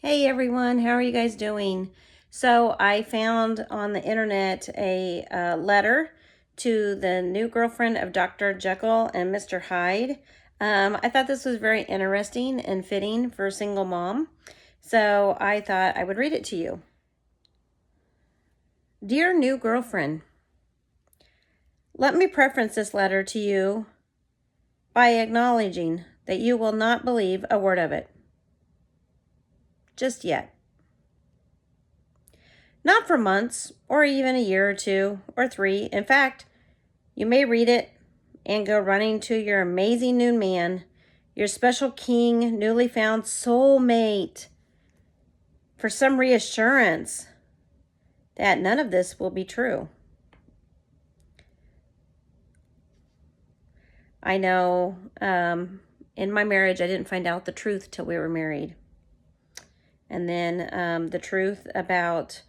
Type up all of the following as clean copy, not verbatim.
Hey everyone, how are you guys doing? So I found on the internet a letter to the new girlfriend of Dr. Jekyll and Mr. Hyde. I thought this was very interesting and fitting for a single mom, so I thought I would read it to you. Dear new girlfriend, let me preface this letter to you by acknowledging that you will not believe a word of it. Just yet. Not for months, or even a year or two, or 3. In fact, you may read it and go running to your amazing new man, your special king, newly found soulmate, for some reassurance that none of this will be true. I know in my marriage, I didn't find out the truth till we were married. And then the truth about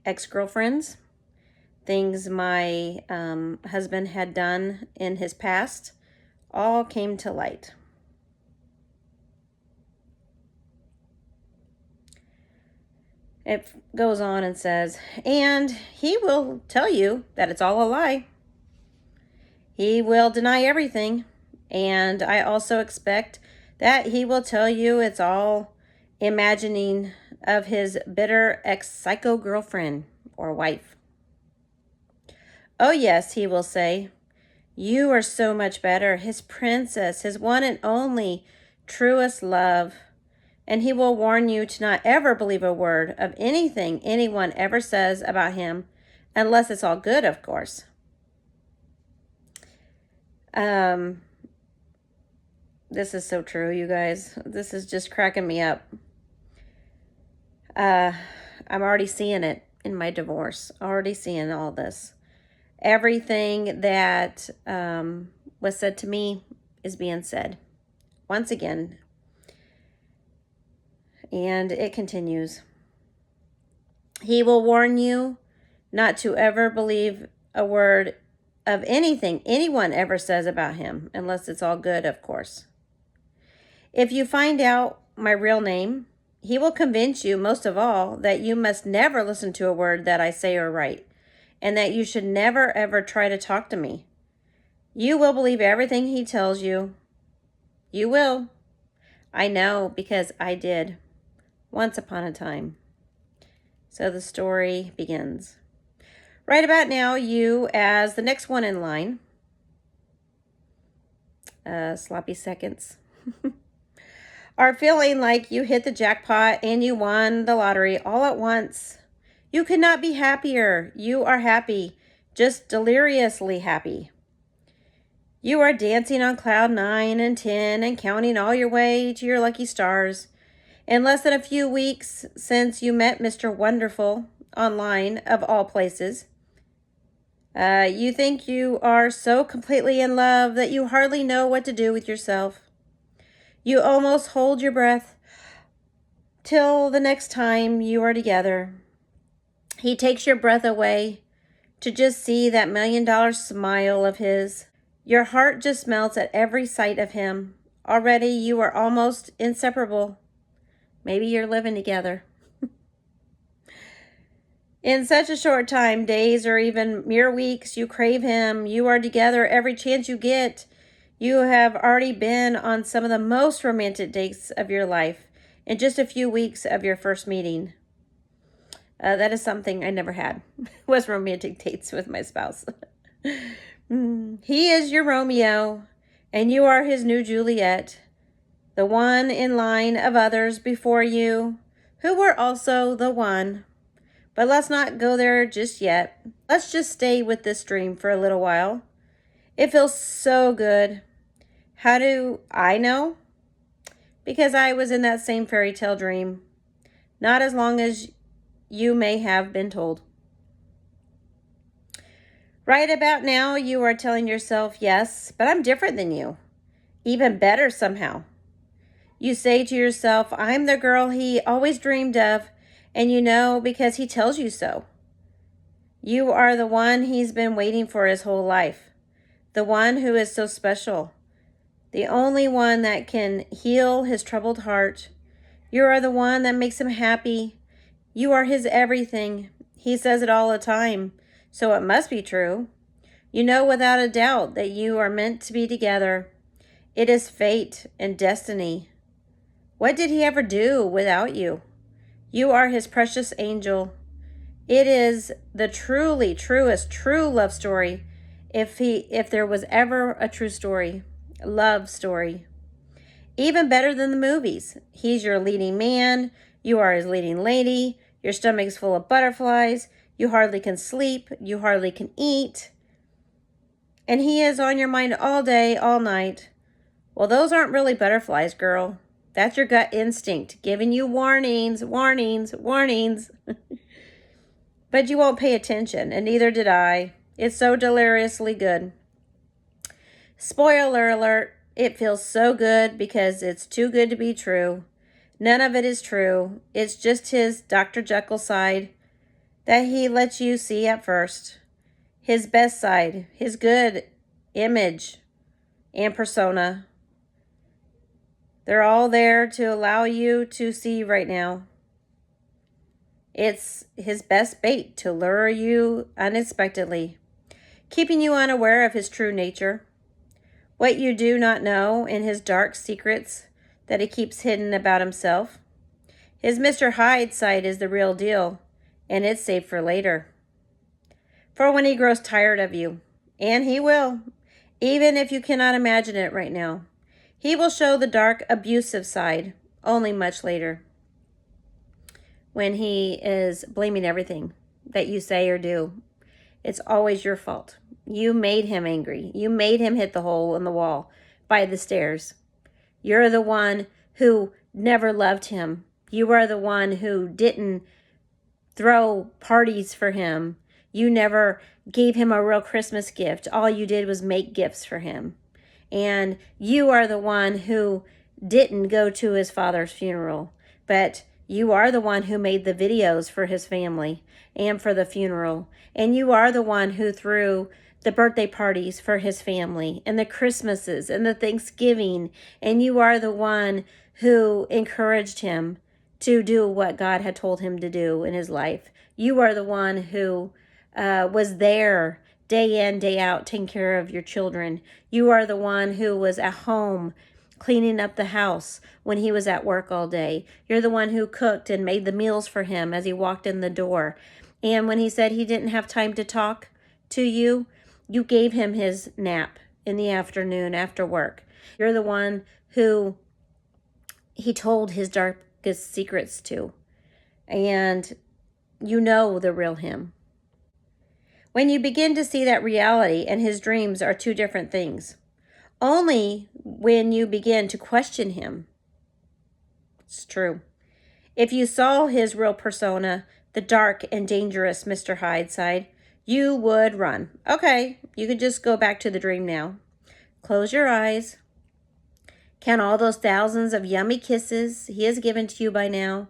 ex-girlfriends, things my husband had done in his past, all came to light. It goes on and says, and he will tell you that it's all a lie. He will deny everything. And I also expect that he will tell you it's all imagining of his bitter ex-psycho girlfriend or wife. Oh yes, he will say, you are so much better, his princess, his one and only truest love. And he will warn you to not ever believe a word of anything anyone ever says about him, unless it's all good, of course. This is so true, you guys. This is just cracking me up. I'm already seeing it in my divorce. Already seeing all this. Everything that was said to me is being said once again. And it continues. He will warn you not to ever believe a word of anything anyone ever says about him, unless it's all good, of course. If you find out my real name, he will convince you, most of all, that you must never listen to a word that I say or write, and that you should never, ever try to talk to me. You will believe everything he tells you. You will. I know, because I did. Once upon a time. So the story begins. Right about now, you, as the next one in line, sloppy seconds, are feeling like you hit the jackpot and you won the lottery all at once. You could not be happier. You are happy, just deliriously happy. You are dancing on cloud 9 and 10 and counting all your way to your lucky stars. In less than a few weeks since you met Mr. Wonderful online, of all places, you think you are so completely in love that you hardly know what to do with yourself. You almost hold your breath till the next time you are together. He takes your breath away to just see that $1 million smile of his. Your heart just melts at every sight of him. Already you are almost inseparable. Maybe you're living together. In such a short time, days or even mere weeks, you crave him. You are together every chance you get. You have already been on some of the most romantic dates of your life in just a few weeks of your first meeting. That is something I never had, was romantic dates with my spouse. He is your Romeo, and you are his new Juliet. The one in line of others before you, who were also the one. But let's not go there just yet. Let's just stay with this dream for a little while. It feels so good. How do I know? Because I was in that same fairy tale dream. Not as long as you may have been told. Right about now, you are telling yourself, yes, but I'm different than you. Even better somehow. You say to yourself, I'm the girl he always dreamed of, and you know because he tells you so. You are the one he's been waiting for his whole life. The one who is so special. The only one that can heal his troubled heart. You are the one that makes him happy. You are his everything. He says it all the time, so it must be true. You know without a doubt that you are meant to be together. It is fate and destiny. What did he ever do without you? You are his precious angel. It is the truest true love story, if there was ever a true story, love story. Even better than the movies. He's your leading man, you are his leading lady, your stomach's full of butterflies, you hardly can sleep, you hardly can eat, and he is on your mind all day, all night. Well, those aren't really butterflies, girl. That's your gut instinct giving you warnings, warnings, warnings. But you won't pay attention, and neither did I. It's so deliriously good. Spoiler alert, it feels so good because it's too good to be true. None of it is true. It's just his Dr. Jekyll side that he lets you see at first. His best side, his good image and persona. They're all there to allow you to see right now. It's his best bait to lure you unexpectedly, keeping you unaware of his true nature. What you do not know in his dark secrets that he keeps hidden about himself. His Mr. Hyde side is the real deal, and it's saved for later. For when he grows tired of you, and he will, even if you cannot imagine it right now, he will show the dark, abusive side, only much later, when he is blaming everything that you say or do. It's always your fault. You made him angry. You made him hit the hole in the wall by the stairs. You're the one who never loved him. You are the one who didn't throw parties for him. You never gave him a real Christmas gift. All you did was make gifts for him. And you are the one who didn't go to his father's funeral, but you are the one who made the videos for his family and for the funeral. And you are the one who threw the birthday parties for his family and the Christmases and the Thanksgiving. And you are the one who encouraged him to do what God had told him to do in his life. You are the one who was there day in, day out, taking care of your children. You are the one who was at home cleaning up the house when he was at work all day. You're the one who cooked and made the meals for him as he walked in the door. And when he said he didn't have time to talk to you, you gave him his nap in the afternoon after work. You're the one who he told his darkest secrets to. And you know the real him. When you begin to see that reality and his dreams are two different things, only when you begin to question him. It's true. If you saw his real persona, the dark and dangerous Mr. Hyde side, you would run. Okay, you can just go back to the dream now. Close your eyes. Count all those thousands of yummy kisses he has given to you by now.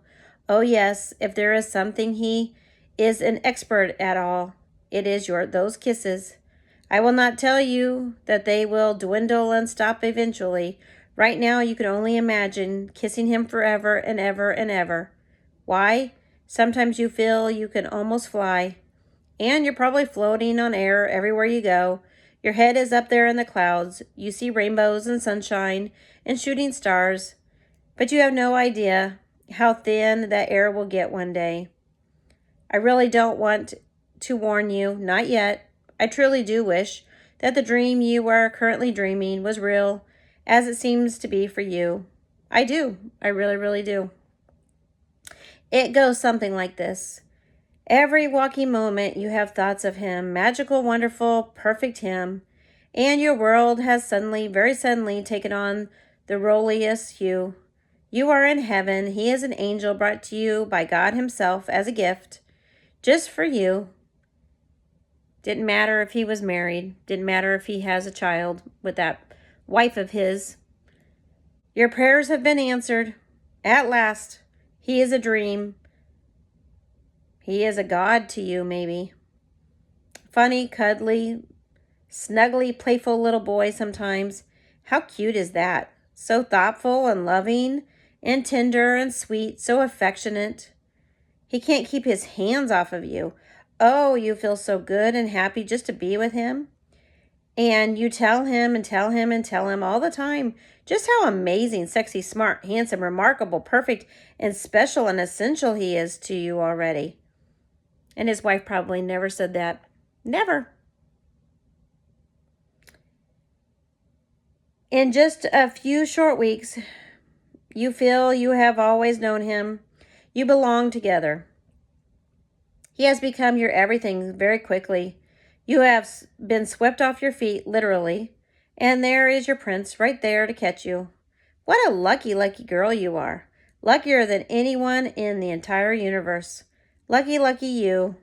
Oh yes, if there is something he is an expert at all, it is those kisses. I will not tell you that they will dwindle and stop eventually. Right now, you can only imagine kissing him forever and ever and ever. Why? Sometimes you feel you can almost fly. And you're probably floating on air everywhere you go. Your head is up there in the clouds. You see rainbows and sunshine and shooting stars. But you have no idea how thin that air will get one day. I really don't want to warn you, not yet. I truly do wish that the dream you are currently dreaming was real, as it seems to be for you. I do. I really, really do. It goes something like this. Every waking moment you have thoughts of him, magical, wonderful, perfect him, and your world has suddenly, very suddenly, taken on the rolliest hue. You are in heaven. He is an angel brought to you by God himself as a gift, just for you. Didn't matter if he was married. Didn't matter if he has a child with that wife of his. Your prayers have been answered. At last. He is a dream. He is a god to you, maybe. Funny, cuddly, snuggly, playful little boy sometimes. How cute is that? So thoughtful and loving and tender and sweet, so affectionate. He can't keep his hands off of you. Oh, you feel so good and happy just to be with him. And you tell him and tell him and tell him all the time just how amazing, sexy, smart, handsome, remarkable, perfect, and special and essential he is to you already. And his wife probably never said that. Never. In just a few short weeks, you feel you have always known him. You belong together. He has become your everything very quickly. You have been swept off your feet, literally, and there is your prince right there to catch you. What a lucky, lucky girl you are. Luckier than anyone in the entire universe. Lucky, lucky you.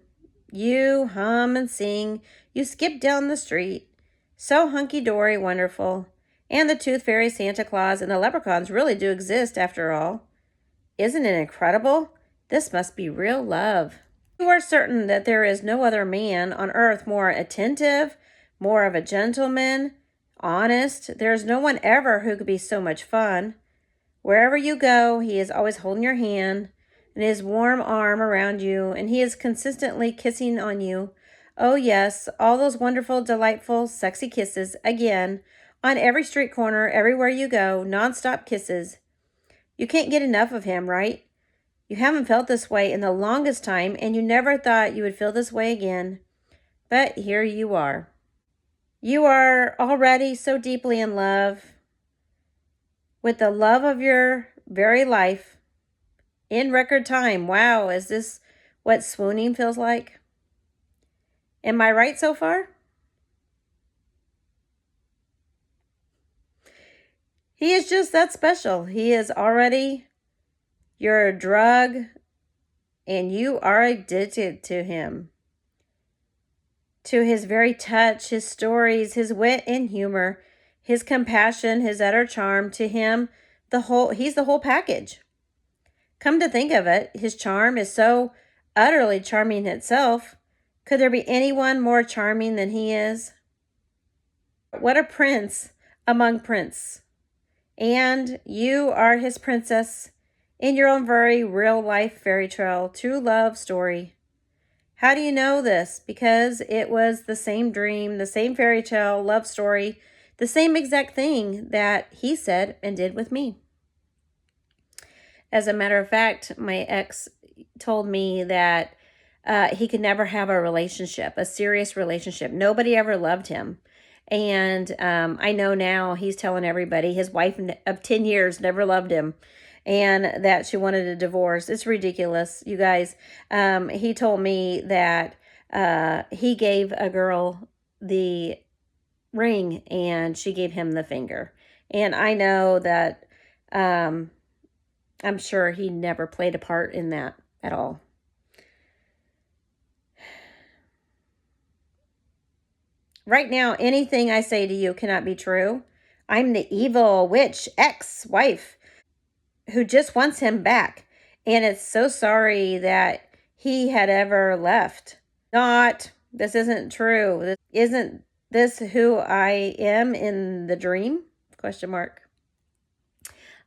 You hum and sing. You skip down the street. So hunky-dory wonderful. And the Tooth Fairy, Santa Claus, and the leprechauns really do exist after all. Isn't it incredible? This must be real love. You are certain that there is no other man on earth more attentive, more of a gentleman, honest. There is no one ever who could be so much fun. Wherever you go, he is always holding your hand and his warm arm around you, and he is consistently kissing on you. Oh, yes, all those wonderful, delightful, sexy kisses, again, on every street corner, everywhere you go, nonstop kisses. You can't get enough of him, right? You haven't felt this way in the longest time, and you never thought you would feel this way again. But here you are. You are already so deeply in love with the love of your very life in record time. Wow, is this what swooning feels like? Am I right so far? He is just that special. He is already your drug, and you are addicted to him. To his very touch, his stories, his wit and humor, his compassion, his utter charm. To him, he's the whole package. Come to think of it, his charm is so utterly charming itself. Could there be anyone more charming than he is? What a prince among princes. And you are his princess in your own very real life fairy tale, true love story. How do you know this? Because it was the same dream, the same fairy tale, love story, the same exact thing that he said and did with me. As a matter of fact, my ex told me that he could never have a relationship, a serious relationship. Nobody ever loved him. And I know now he's telling everybody his wife of 10 years never loved him and that she wanted a divorce. It's ridiculous, you guys. He told me that he gave a girl the ring and she gave him the finger. And I know that I'm sure he never played a part in that at all. Right now, anything I say to you cannot be true. I'm the evil witch ex-wife who just wants him back. And it's so sorry that he had ever left. This isn't true. Isn't this who I am in the dream? Question mark.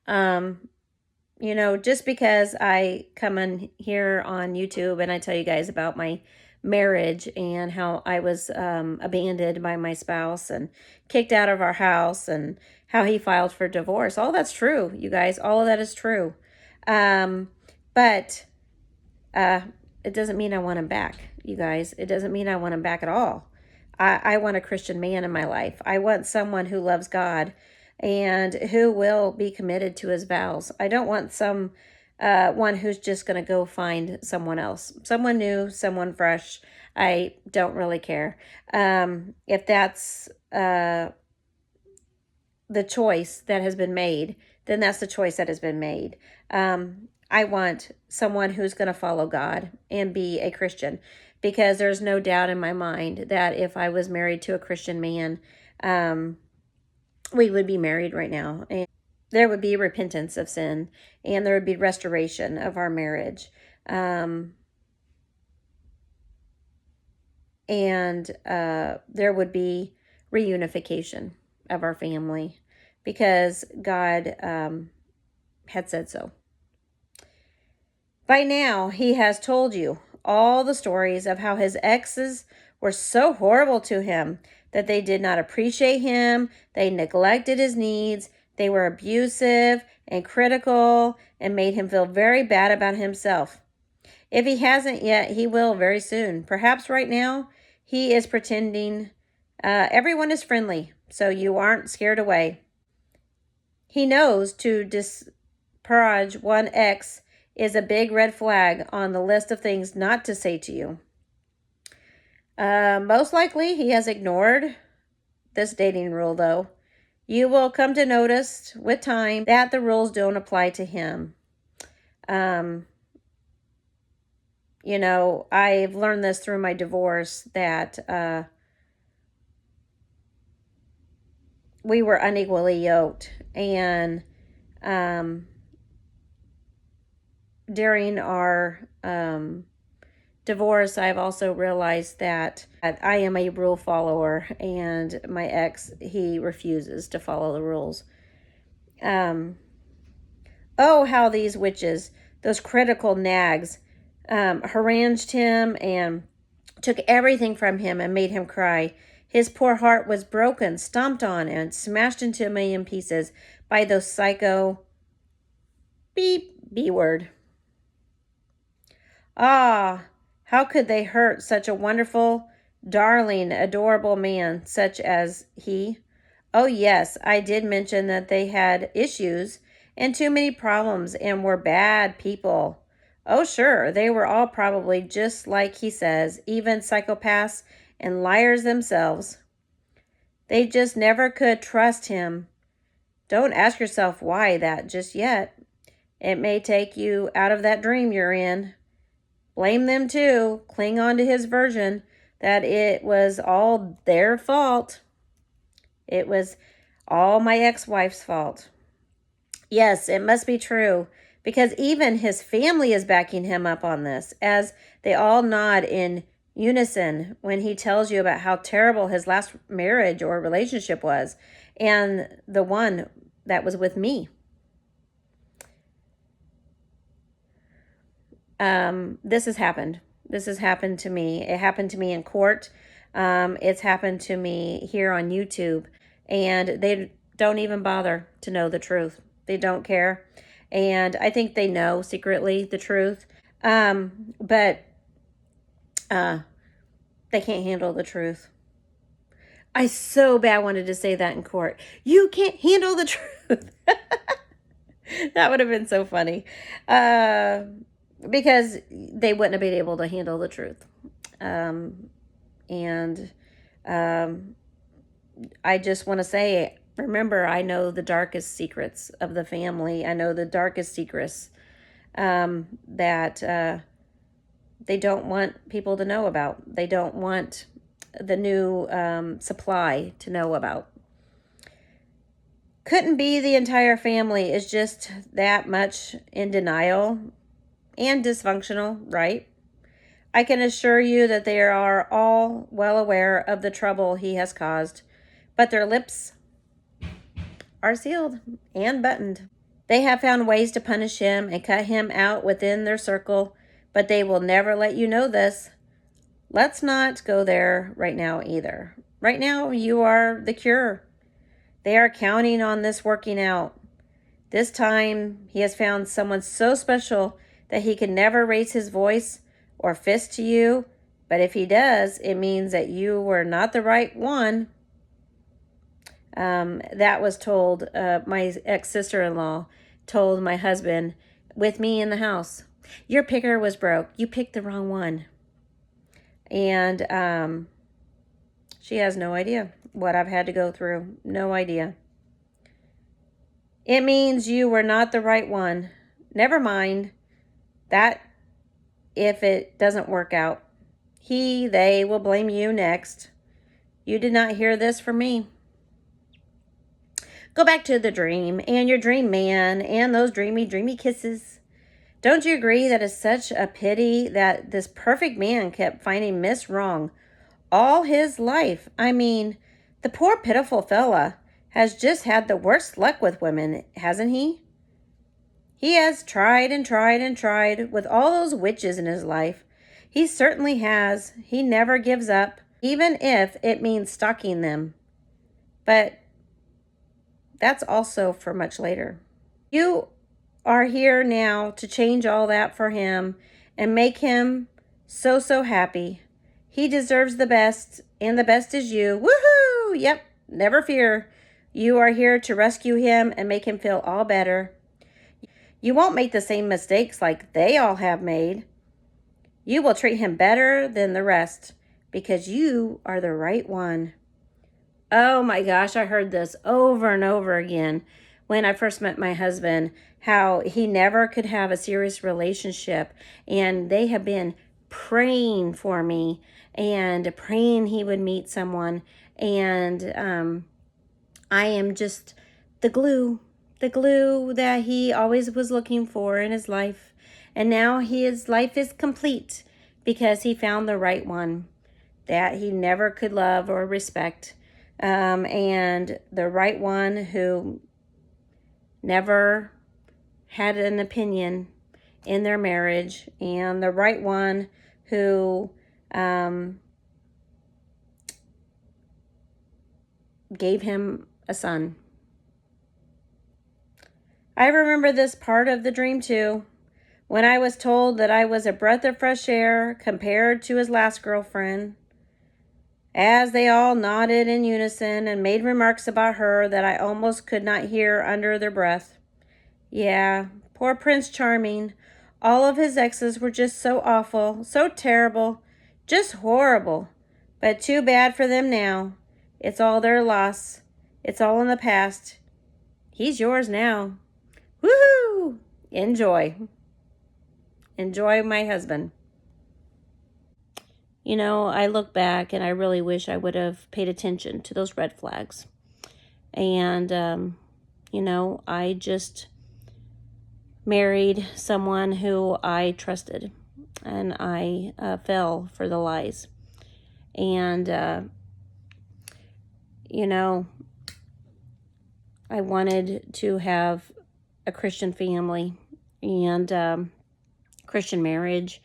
You know, just because I come in here on YouTube and I tell you guys about my marriage and how I was abandoned by my spouse and kicked out of our house and how he filed for divorce. All that's true, you guys. All of that is true. But it doesn't mean I want him back, you guys. It doesn't mean I want him back at all. I want a Christian man in my life. I want someone who loves God and who will be committed to his vows. I don't want one who's just going to go find someone else, someone new, someone fresh. I don't really care. If that's the choice that has been made, then that's the choice that has been made. I want someone who's going to follow God and be a Christian, because there's no doubt in my mind that if I was married to a Christian man, we would be married right now, and there would be repentance of sin, and there would be restoration of our marriage. And there would be reunification of our family, because God had said so. By now, he has told you all the stories of how his exes were so horrible to him that they did not appreciate him, they neglected his needs, they were abusive and critical, and made him feel very bad about himself. If he hasn't yet, he will very soon. Perhaps right now, he is pretending everyone is friendly, so you aren't scared away. He knows to disparage one ex is a big red flag on the list of things not to say to you. Most likely, he has ignored this dating rule, though. You will come to notice with time that the rules don't apply to him. You know, I've learned this through my divorce that we were unequally yoked. And during our divorce, I've also realized that I am a rule follower, and my ex, he refuses to follow the rules. Oh, how these witches, those critical nags, harangued him and took everything from him and made him cry. His poor heart was broken, stomped on, and smashed into a million pieces by those psycho B word. Ah, how could they hurt such a wonderful, darling, adorable man such as he? Oh, yes, I did mention that they had issues and too many problems and were bad people. Oh, sure, they were all probably just like he says, even psychopaths and liars themselves. They just never could trust him. Don't ask yourself why that just yet. It may take you out of that dream you're in. Blame them too. Cling on to his version that it was all their fault. It was all my ex-wife's fault. Yes, it must be true, because even his family is backing him up on this, as they all nod in unison when he tells you about how terrible his last marriage or relationship was, and the one that was with me. This has happened. This has happened to me. It happened to me in court. It's happened to me here on YouTube, and they don't even bother to know the truth. They don't care. And I think they know secretly the truth. But they can't handle the truth. I so bad wanted to say that in court. You can't handle the truth. That would have been so funny. Because they wouldn't have been able to handle the truth. I just want to say, remember, I know the darkest secrets of the family. I know the darkest secrets that they don't want people to know about. They don't want the new supply to know about. Couldn't be the entire family is just that much in denial and dysfunctional, right? I can assure you that they are all well aware of the trouble he has caused, but their lips are sealed and buttoned. They have found ways to punish him and cut him out within their circle, but they will never let you know this. Let's not go there right now either. Right now, you are the cure. They are counting on this working out. This time, he has found someone so special that he can never raise his voice or fist to you. But if he does, it means that you were not the right one. That was told, my ex-sister-in-law told my husband with me in the house. Your picker was broke. You picked the wrong one. And she has no idea what I've had to go through. No idea. It means you were not the right one. Never mind that if it doesn't work out. They will blame you next. You did not hear this from me. Go back to the dream and your dream man and those dreamy, dreamy kisses. Don't you agree that it's such a pity that this perfect man kept finding Miss wrong all his life? I mean, the poor pitiful fella has just had the worst luck with women, hasn't he? He has tried and tried and tried with all those witches in his life. He certainly has. He never gives up, even if it means stalking them. But that's also for much later. You are here now to change all that for him and make him so happy. He deserves the best, and the best is you. Woohoo! Yep, never fear. You are here to rescue him and make him feel all better. You won't make the same mistakes like they all have made. You will treat him better than the rest because you are the right one. Oh my gosh, I heard this over and over again when I first met my husband, how he never could have a serious relationship. And they have been praying for me and praying he would meet someone. And I am just the glue that he always was looking for in his life. And now his life is complete because he found the right one that he never could love or respect. And the right one who never had an opinion in their marriage, and the right one who gave him a son. I remember this part of the dream too, when I was told that I was a breath of fresh air compared to his last girlfriend, as they all nodded in unison and made remarks about her that I almost could not hear under their breath. Yeah, poor Prince Charming. All of his exes were just so awful, so terrible, just horrible. But too bad for them now. It's all their loss. It's all in the past. He's yours now. Woohoo! Enjoy. Enjoy my husband. You know, I look back and I really wish I would have paid attention to those red flags. And, you know, I just married someone who I trusted, and I fell for the lies. And, you know, I wanted to have a Christian family and Christian marriage.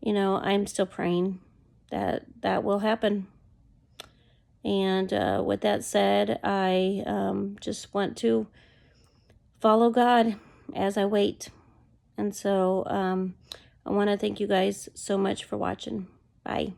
You know, I'm still praying that that will happen. And with that said, I just want to follow God as I wait. And so I want to thank you guys so much for watching. Bye.